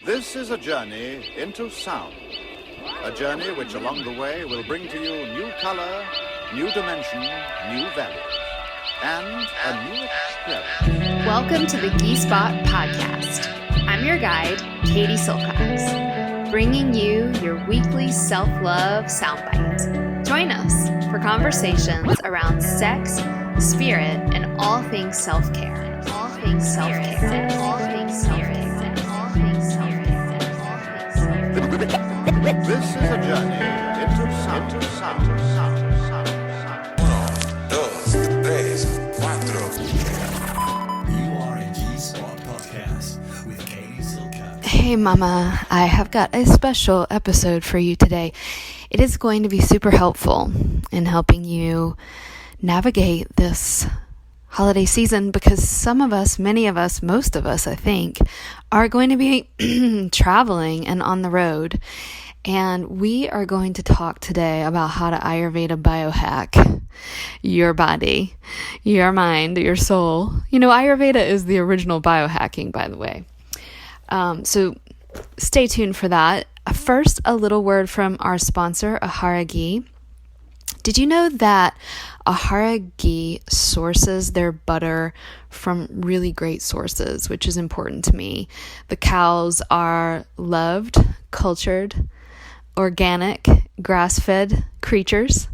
This is a journey into sound. A journey which along the way will bring to you new color, new dimension, new values, and a new experience. Welcome to the Ghee Spot Podcast. I'm your guide, Katie Silcox, bringing you your weekly self-love soundbite. Join us for conversations around sex, spirit, and all things self-care. All things self-care. All things self-care. This is a journey into sound. Uno, dos, tres, cuatro. You are a Ghee Spot Podcast with Katie Silcox. Hey mama, I have got a special episode for you today. It is going to be super helpful in helping you navigate this holiday season because some of us, many of us, most of us, I think, are going to be traveling and on the road. And we are going to talk today about how to Ayurveda biohack your body, your mind, your soul. You know, Ayurveda is the original biohacking, by the way. So stay tuned for that. First, a little word from our sponsor, Ahara Ghee. Did you know that Ahara Ghee sources their butter from really great sources, which is important to me? The cows are loved, cultured, organic, grass-fed creatures.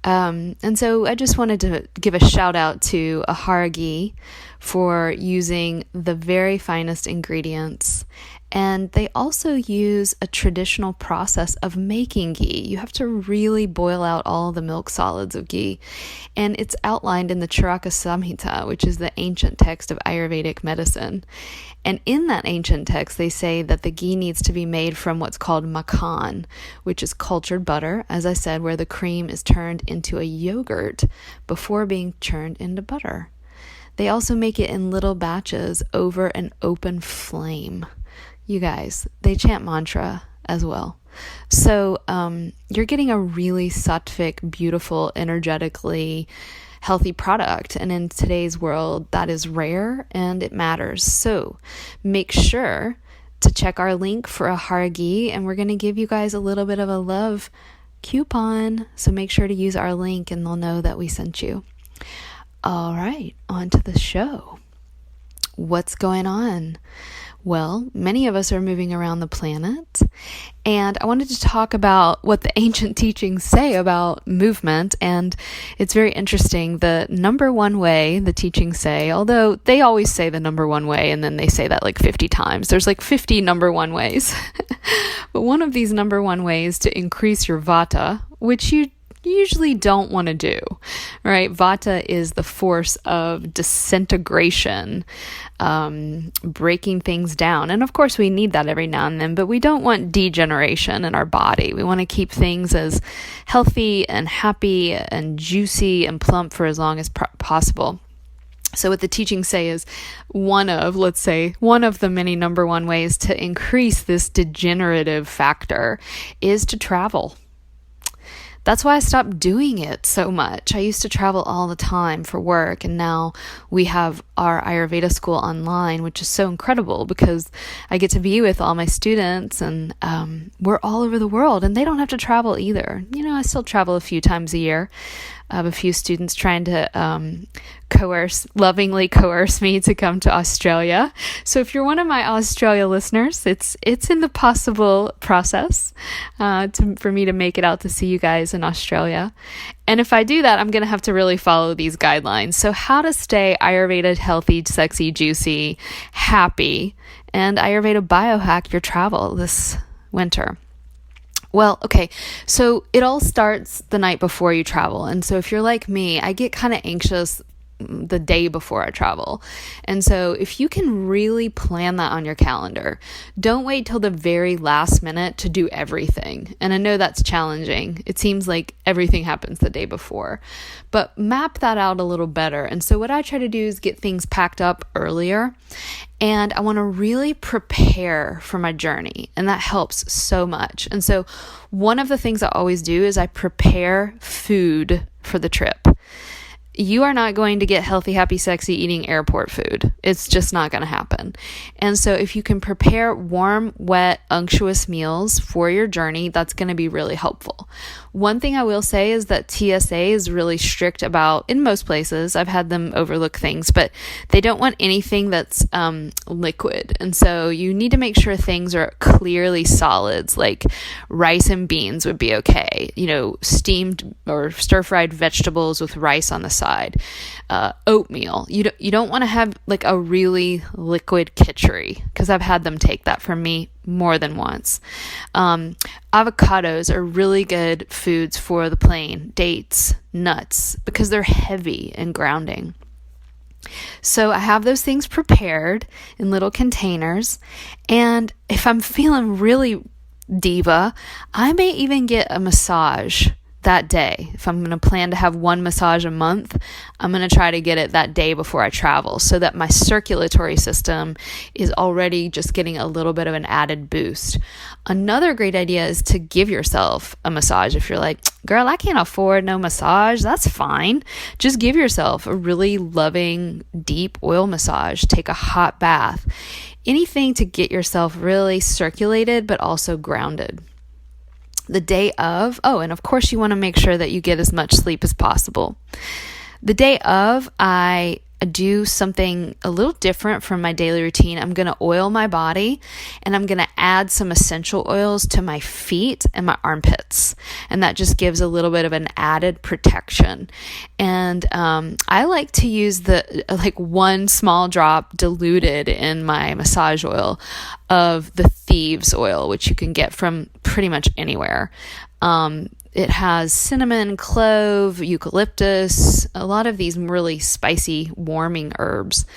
And so I just wanted to give a shout out to Ahara Ghee for using the very finest ingredients. And they also use a traditional process of making ghee. You have to really boil out all the milk solids of ghee. And it's outlined in the Charaka Samhita, which is the ancient text of Ayurvedic medicine. And in that ancient text, they say that the ghee needs to be made from what's called makhan, which is cultured butter, as I said, where the cream is turned into a yogurt before being churned into butter. They also make it in little batches over an open flame. You guys, they chant mantra as well. So you're getting a really sattvic, beautiful, energetically healthy product. And in today's world, that is rare and it matters. So make sure to check our link for Ahara Ghee, and we're going to give you guys a little bit of a love coupon. So make sure to use our link and they'll know that we sent you. All right, on to the show. What's going on? Well, many of us are moving around the planet, and I wanted to talk about what the ancient teachings say about movement, and it's very interesting. The number one way, the teachings say, although they always say the number one way, and then they say that like 50 times. There's like 50 number one ways. But one of these number one ways to increase your vata, which you usually don't want to do, right? Vata is the force of disintegration, breaking things down. And of course, we need that every now and then, but we don't want degeneration in our body. We want to keep things as healthy and happy and juicy and plump for as long as possible. So what the teachings say is one of the many number one ways to increase this degenerative factor is to travel. That's why I stopped doing it so much. I used to travel all the time for work, and now we have our Ayurveda School online, which is so incredible because I get to be with all my students, and we're all over the world, and they don't have to travel either. You know, I still travel a few times a year. I have a few students trying to lovingly coerce me to come to Australia. So if you're one of my Australia listeners, it's in the possible process for me to make it out to see you guys in Australia. And if I do that, I'm going to have to really follow these guidelines. So how to stay Ayurveda healthy, sexy, juicy, happy, and Ayurveda biohack your travel this winter. Well, okay, so it all starts the night before you travel. And so if you're like me, I get kind of anxious the day before I travel. And so if you can really plan that on your calendar, don't wait till the very last minute to do everything. And I know that's challenging. It seems like everything happens the day before, but map that out a little better. And so what I try to do is get things packed up earlier, and I want to really prepare for my journey. And that helps so much. And so one of the things I always do is I prepare food for the trip. you are not going to get healthy, happy, sexy eating airport food. It's just not going to happen. And so if you can prepare warm, wet, unctuous meals for your journey, that's going to be really helpful. One thing I will say is that TSA is really strict about, in most places, I've had them overlook things, but they don't want anything that's liquid. And so you need to make sure things are clearly solids, like rice and beans would be okay. Steamed or stir-fried vegetables with rice on the side. Oatmeal. You don't want to have like a really liquid kitchery, because I've had them take that from me more than once. Avocados are really good foods for the plane. Dates, nuts, because they're heavy and grounding. So I have those things prepared in little containers. And if I'm feeling really diva, I may even get a massage that day. If I'm going to plan to have one massage a month, I'm going to try to get it that day before I travel, so that my circulatory system is already just getting a little bit of an added boost. Another great idea is to give yourself a massage. If you're like, girl, I can't afford no massage, that's fine. Just give yourself a really loving, deep oil massage. Take a hot bath. Anything to get yourself really circulated, but also grounded. The day of, and of course you want to make sure that you get as much sleep as possible. The day of, I do something a little different from my daily routine. I'm going to oil my body, and I'm going to add some essential oils to my feet and my armpits. And that just gives a little bit of an added protection. And I like to use one small drop diluted in my massage oil of the thieves oil, which you can get from pretty much anywhere. It has cinnamon, clove, eucalyptus, a lot of these really spicy, warming herbs.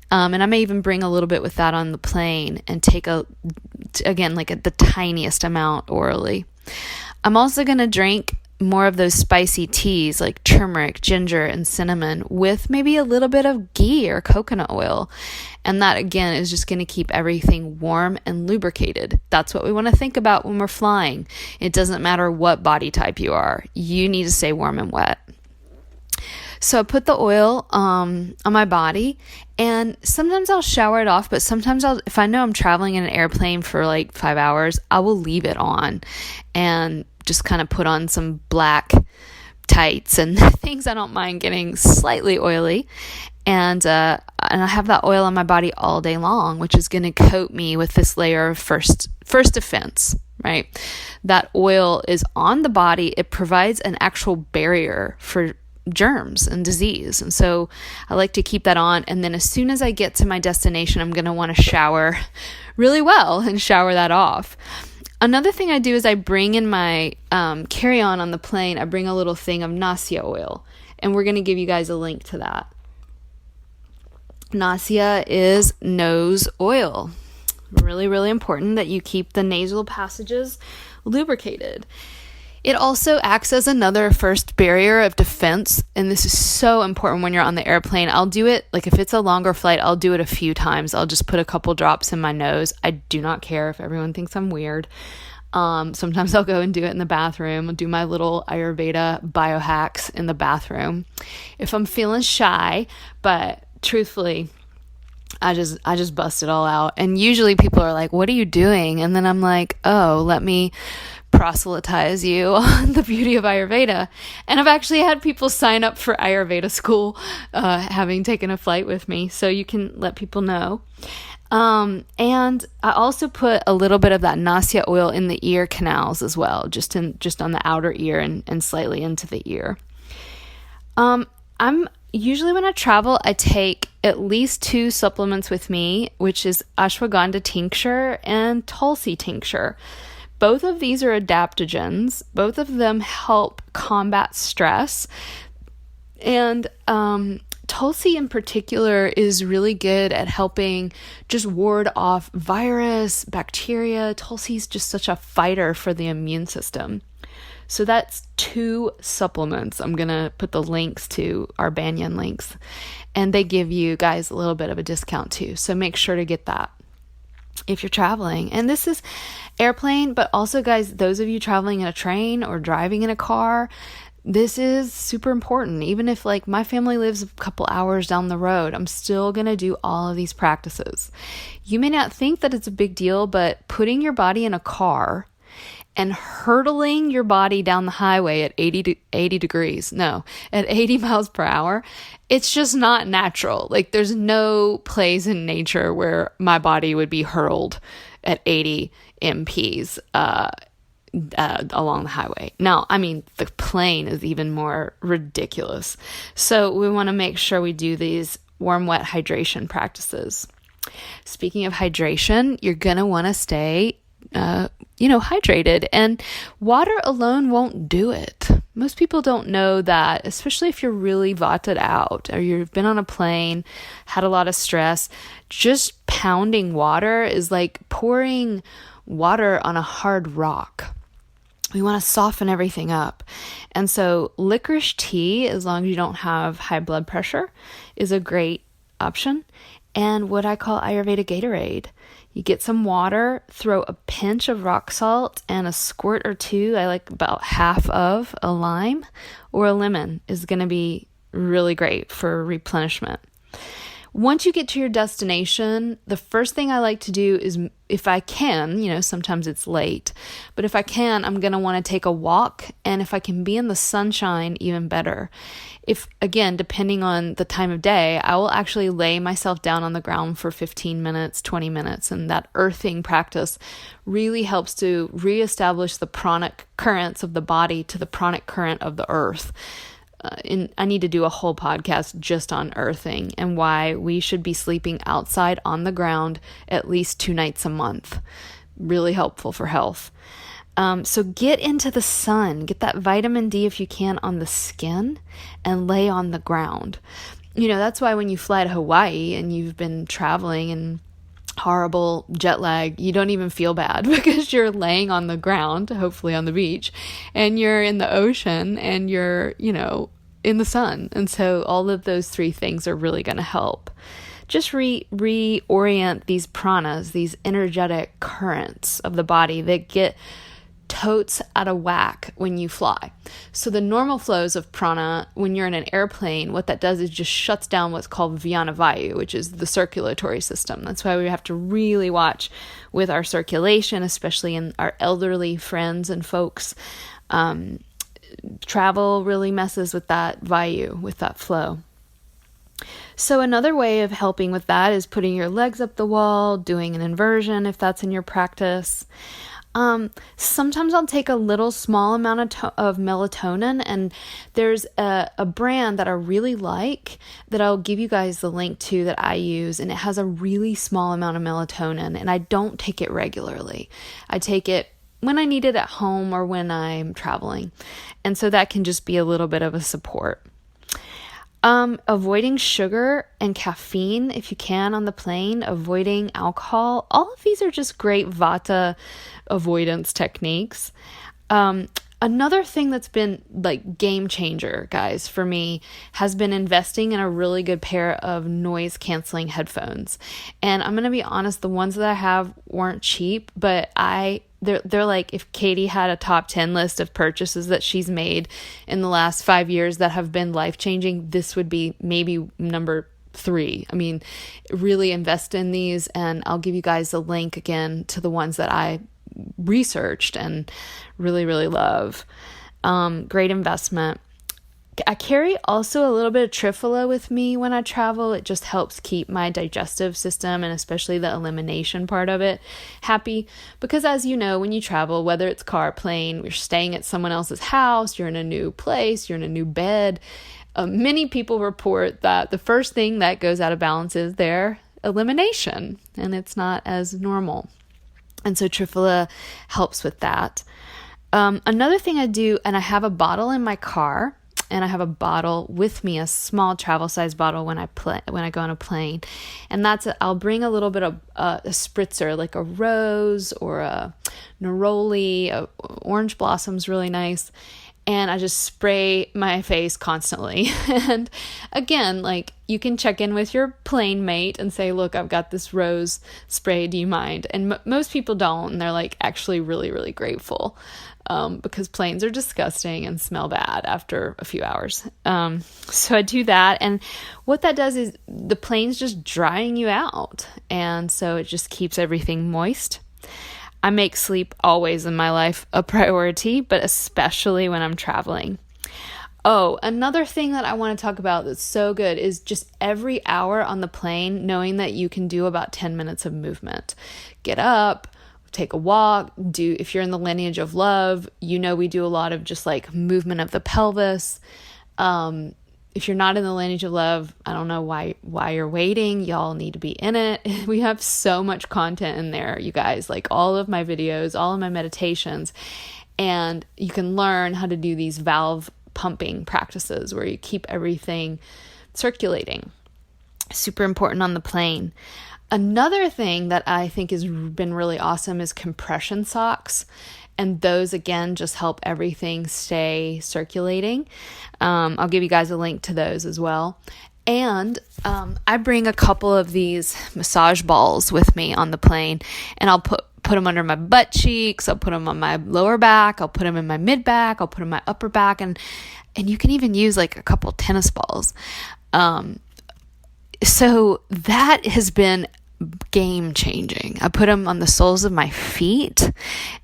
And I may even bring a little bit with that on the plane and take the tiniest amount orally. I'm also going to drink more of those spicy teas like turmeric, ginger, and cinnamon with maybe a little bit of ghee or coconut oil. And that, again, is just going to keep everything warm and lubricated. That's what we want to think about when we're flying. It doesn't matter what body type you are. You need to stay warm and wet. So I put the oil on my body, and sometimes I'll shower it off, but sometimes if I know I'm traveling in an airplane for like 5 hours, I will leave it on and just kind of put on some black tights and things I don't mind getting slightly oily. And I have that oil on my body all day long, which is going to coat me with this layer of first defense, right? That oil is on the body. It provides an actual barrier for germs and disease. And so I like to keep that on. And then as soon as I get to my destination, I'm going to want to shower really well and shower that off. Another thing I do is I bring in my carry-on on the plane, I bring a little thing of Nasya oil, and we're going to give you guys a link to that. Nasya is nose oil. Really, really important that you keep the nasal passages lubricated. It also acts as another first barrier of defense, and this is so important when you're on the airplane. I'll do it, like if it's a longer flight, I'll do it a few times. I'll just put a couple drops in my nose. I do not care if everyone thinks I'm weird. Sometimes I'll go and do it in the bathroom. I'll do my little Ayurveda biohacks in the bathroom if I'm feeling shy, but truthfully, I just bust it all out. And usually people are like, what are you doing? And then I'm like, oh, let me proselytize you on the beauty of Ayurveda. And I've actually had people sign up for Ayurveda School, having taken a flight with me. So you can let people know. And I also put a little bit of that Nasya oil in the ear canals as well, just on the outer ear and slightly into the ear. I'm usually, when I travel, I take at least 2 supplements with me, which is Ashwagandha Tincture and Tulsi Tincture. Both of these are adaptogens. Both of them help combat stress. And Tulsi in particular is really good at helping just ward off virus, bacteria. Tulsi is just such a fighter for the immune system. So that's 2 supplements. I'm going to put the links to our Banyan links, and they give you guys a little bit of a discount too. So make sure to get that if you're traveling. And this is airplane, but also guys, those of you traveling in a train or driving in a car, this is super important. Even if like my family lives a couple hours down the road, I'm still going to do all of these practices. You may not think that it's a big deal, but putting your body in a car and hurtling your body down the highway at 80 miles per hour, it's just not natural. Like there's no place in nature where my body would be hurled at 80 MPs, along the highway. Now, I mean, the plane is even more ridiculous. So we want to make sure we do these warm, wet hydration practices. Speaking of hydration, you're going to want to stay, hydrated, and water alone won't do it. Most people don't know that, especially if you're really vated out or you've been on a plane, had a lot of stress. Just pounding water is like pouring water on a hard rock. We want to soften everything up. And so licorice tea, as long as you don't have high blood pressure, is a great option. And what I call Ayurveda Gatorade. You get some water, throw a pinch of rock salt and a squirt or two, I like about half of a lime or a lemon, is going to be really great for replenishment. Once you get to your destination, the first thing I like to do is, if I can, sometimes it's late, but if I can, I'm going to want to take a walk. And if I can be in the sunshine, even better. If, again, depending on the time of day, I will actually lay myself down on the ground for 15 minutes, 20 minutes. And that earthing practice really helps to reestablish the pranic currents of the body to the pranic current of the earth. I need to do a whole podcast just on earthing and why we should be sleeping outside on the ground at least 2 nights a month. Really helpful for health. So get into the sun, get that vitamin D if you can on the skin, and lay on the ground. That's why when you fly to Hawaii and you've been traveling and horrible jet lag, you don't even feel bad because you're laying on the ground, hopefully on the beach, and you're in the ocean and you're, in the sun. And so all of those 3 things are really going to help. Just reorient these pranas, these energetic currents of the body that get totes out of whack when you fly. So the normal flows of prana, when you're in an airplane, what that does is just shuts down what's called Vyana Vayu, which is the circulatory system. That's why we have to really watch with our circulation, especially in our elderly friends and folks. Travel really messes with that Vayu, with that flow. So another way of helping with that is putting your legs up the wall, doing an inversion if that's in your practice. Sometimes I'll take a little small amount of melatonin, and there's a brand that I really like that I'll give you guys the link to that I use, and it has a really small amount of melatonin, and I don't take it regularly. I take it when I need it at home or when I'm traveling, and so that can just be a little bit of a support. Avoiding sugar and caffeine if you can on the plane, avoiding alcohol. All of these are just great vata avoidance techniques. Another thing that's been like game changer, guys, for me has been investing in a really good pair of noise canceling headphones. And I'm going to be honest, the ones that I have weren't cheap, but they're like, if Katie had a top 10 list of purchases that she's made in the last 5 years that have been life-changing, this would be maybe number 3. I mean, really invest in these, and I'll give you guys a link again to the ones that I researched and really, really love. Great investment. I carry also a little bit of Triphala with me when I travel. It just helps keep my digestive system and especially the elimination part of it happy. Because as you know, when you travel, whether it's car, plane, you're staying at someone else's house, you're in a new place, you're in a new bed, many people report that the first thing that goes out of balance is their elimination, and it's not as normal. And so Triphala helps with that. Another thing I do, and I have a bottle in my car, and I have a bottle with me, a small travel size bottle when I go on a plane. And I'll bring a little bit of a spritzer, like a rose or a neroli, orange blossom's really nice. and I just spray my face constantly. And again, like, you can check in with your plane mate and say, look, I've got this rose spray, do you mind? And most people don't, and they're like actually really, really grateful, because planes are disgusting and smell bad after a few hours. So I do that, and what that does is the plane's just drying you out, and so it just keeps everything moist. I make sleep always in my life a priority, but especially when I'm traveling. Oh, another thing that I want to talk about that's so good is just every hour on the plane, knowing that you can do about 10 minutes of movement. Get up, take a walk, if you're in the Lineage of Love, we do a lot of just like movement of the pelvis. If you're not in the Lineage of Love, I don't know why you're waiting. Y'all need to be in it. We have so much content in there, you guys, like all of my videos, all of my meditations, and you can learn how to do these valve pumping practices where you keep everything circulating. Super important on the plane. Another thing that I think has been really awesome is compression socks. And those, again, just help everything stay circulating. I'll give you guys a link to those as well. And I bring a couple of these massage balls with me on the plane, and I'll put them under my butt cheeks. I'll put them on my lower back. I'll put them in my mid back. I'll put them in my upper back. And you can even use like a couple tennis balls. So that has been game changing. I put them on the soles of my feet,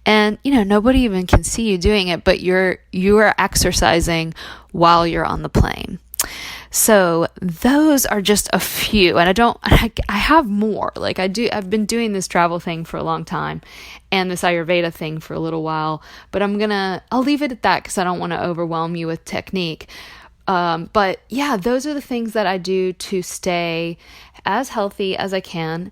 and nobody even can see you doing it, but you are exercising while you're on the plane. So those are just a few, and I have more. Like I've been doing this travel thing for a long time and this Ayurveda thing for a little while, but I'll leave it at that because I don't want to overwhelm you with technique. But yeah, those are the things that I do to stay as healthy as I can.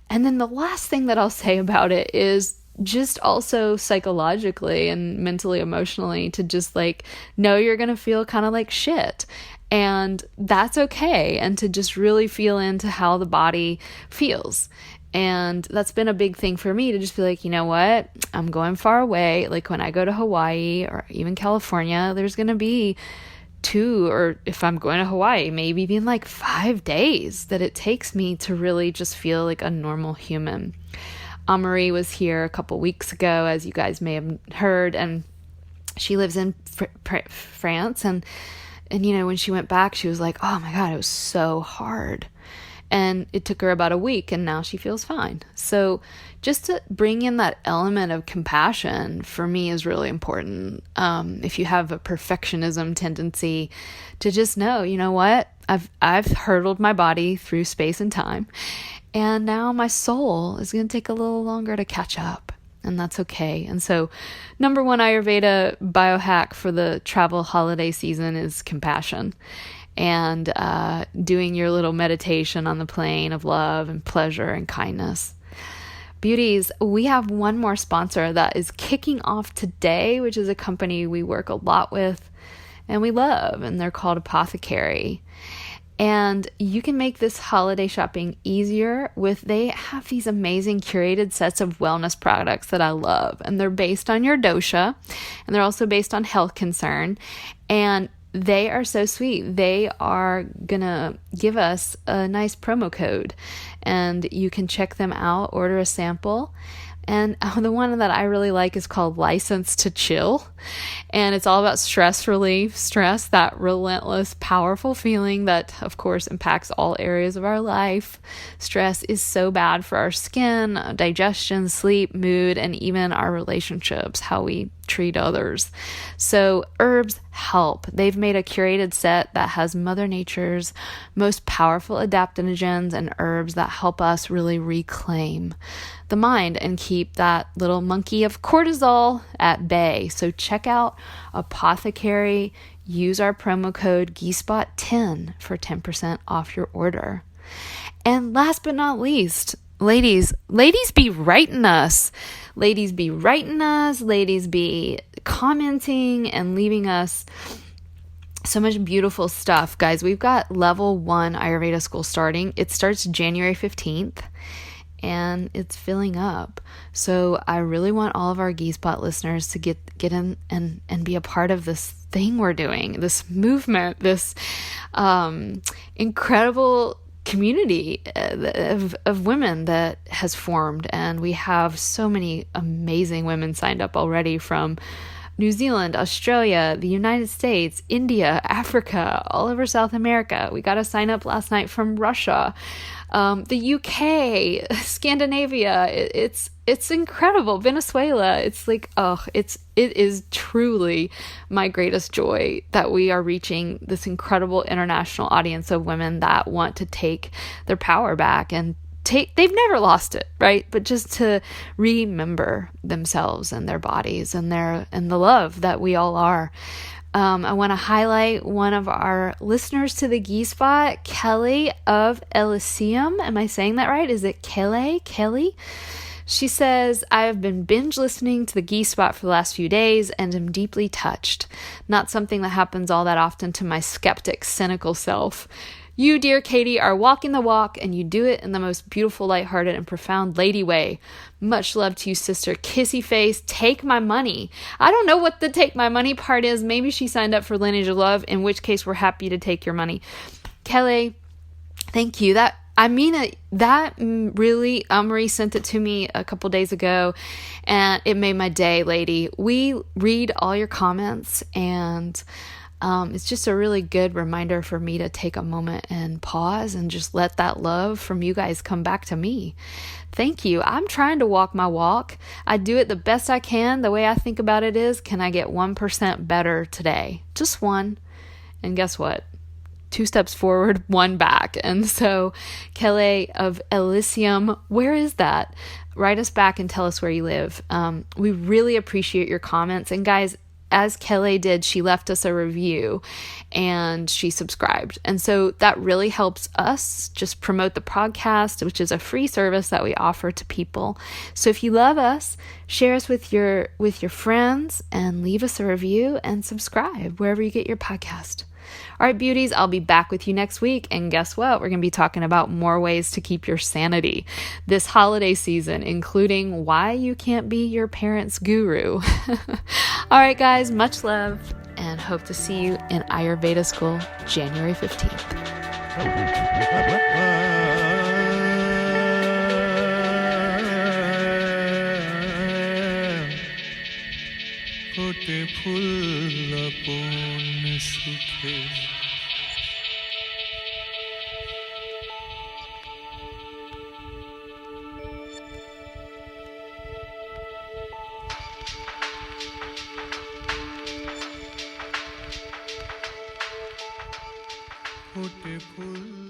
And then the last thing that I'll say about it is just also psychologically and mentally, emotionally, to just like know you're going to feel kind of like shit. And that's okay. And to just really feel into how the body feels. And that's been a big thing for me, to just be like, you know what? I'm going far away. Like when I go to Hawaii or even California, there's going to be 2, or if I'm going to Hawaii, maybe even like 5 days that it takes me to really just feel like a normal human. Amaury was here a couple weeks ago, as you guys may have heard, and she lives in France. And when she went back, she was like, oh my God, it was so hard. And it took her about a week, and now she feels fine. So just to bring in that element of compassion for me is really important. If you have a perfectionism tendency, to just know, you know what? I've hurdled my body through space and time, and now my soul is going to take a little longer to catch up. And that's okay. And so number 1 Ayurveda biohack for the travel holiday season is compassion. And doing your little meditation on the plane of love and pleasure and kindness. Beauties, we have one more sponsor that is kicking off today, which is a company we work a lot with and we love, and they're called Apothecary. And you can make this holiday shopping easier they have these amazing curated sets of wellness products that I love. And they're based on your dosha, and they're also based on health concern. And they are so sweet. They are gonna give us a nice promo code, and you can check them out, order a sample. And the one that I really like is called License to Chill. And it's all about stress relief, that relentless, powerful feeling that, of course, impacts all areas of our life. Stress is so bad for our skin, digestion, sleep, mood, and even our relationships, how we treat others. So herbs help. They've made a curated set that has Mother Nature's most powerful adaptogens and herbs that help us really reclaim the mind and keep that little monkey of cortisol at bay. So check out Apothecary. Use our promo code GEESPOT10 for 10% off your order. And last but not least, ladies be writing us. Ladies be writing us. Ladies be commenting and leaving us so much beautiful stuff. Guys, we've got level 1 Ayurveda School starting. It starts January 15th. and it's filling up. So I really want all of our Ghee Spot listeners to get in and be a part of this thing we're doing, this movement, this incredible community of women that has formed. And we have so many amazing women signed up already from New Zealand, Australia, the United States, India, Africa, all over South America. We got a sign up last night from Russia, the UK, Scandinavia. It's incredible. Venezuela. It's like, it is truly my greatest joy that we are reaching this incredible international audience of women that want to take their power back and they've never lost it, right? But just to remember themselves and their bodies and the love that we all are. I want to highlight one of our listeners to the Ghee Spot, Kelly of Elysium. Am I saying that right? Is it Kelly? She says, I have been binge listening to the Ghee Spot for the last few days and am deeply touched. Not something that happens all that often to my skeptic, cynical self. You, dear Katie, are walking the walk, and you do it in the most beautiful, lighthearted, and profound lady way. Much love to you, sister. Kissy face. Take my money. I don't know what the take my money part is. Maybe she signed up for Lineage of Love, in which case we're happy to take your money. Kelly, thank you. That really, Amaury sent it to me a couple days ago, and it made my day, lady. We read all your comments, and it's just a really good reminder for me to take a moment and pause and just let that love from you guys come back to me. Thank you. I'm trying to walk my walk. I do it the best I can. The way I think about it is, can I get 1% better today? Just one. And guess what? 2 steps forward, 1 back. And so, Kelly of Elysium, where is that? Write us back and tell us where you live. We really appreciate your comments. And guys, as Kelly did, she left us a review and she subscribed. And so that really helps us just promote the podcast, which is a free service that we offer to people. So if you love us, share us with your friends and leave us a review and subscribe wherever you get your podcast. All right, beauties, I'll be back with you next week. And guess what? We're going to be talking about more ways to keep your sanity this holiday season, including why you can't be your parents' guru. All right, guys, much love and hope to see you in Ayurveda School January 15th. ফুটে ফুল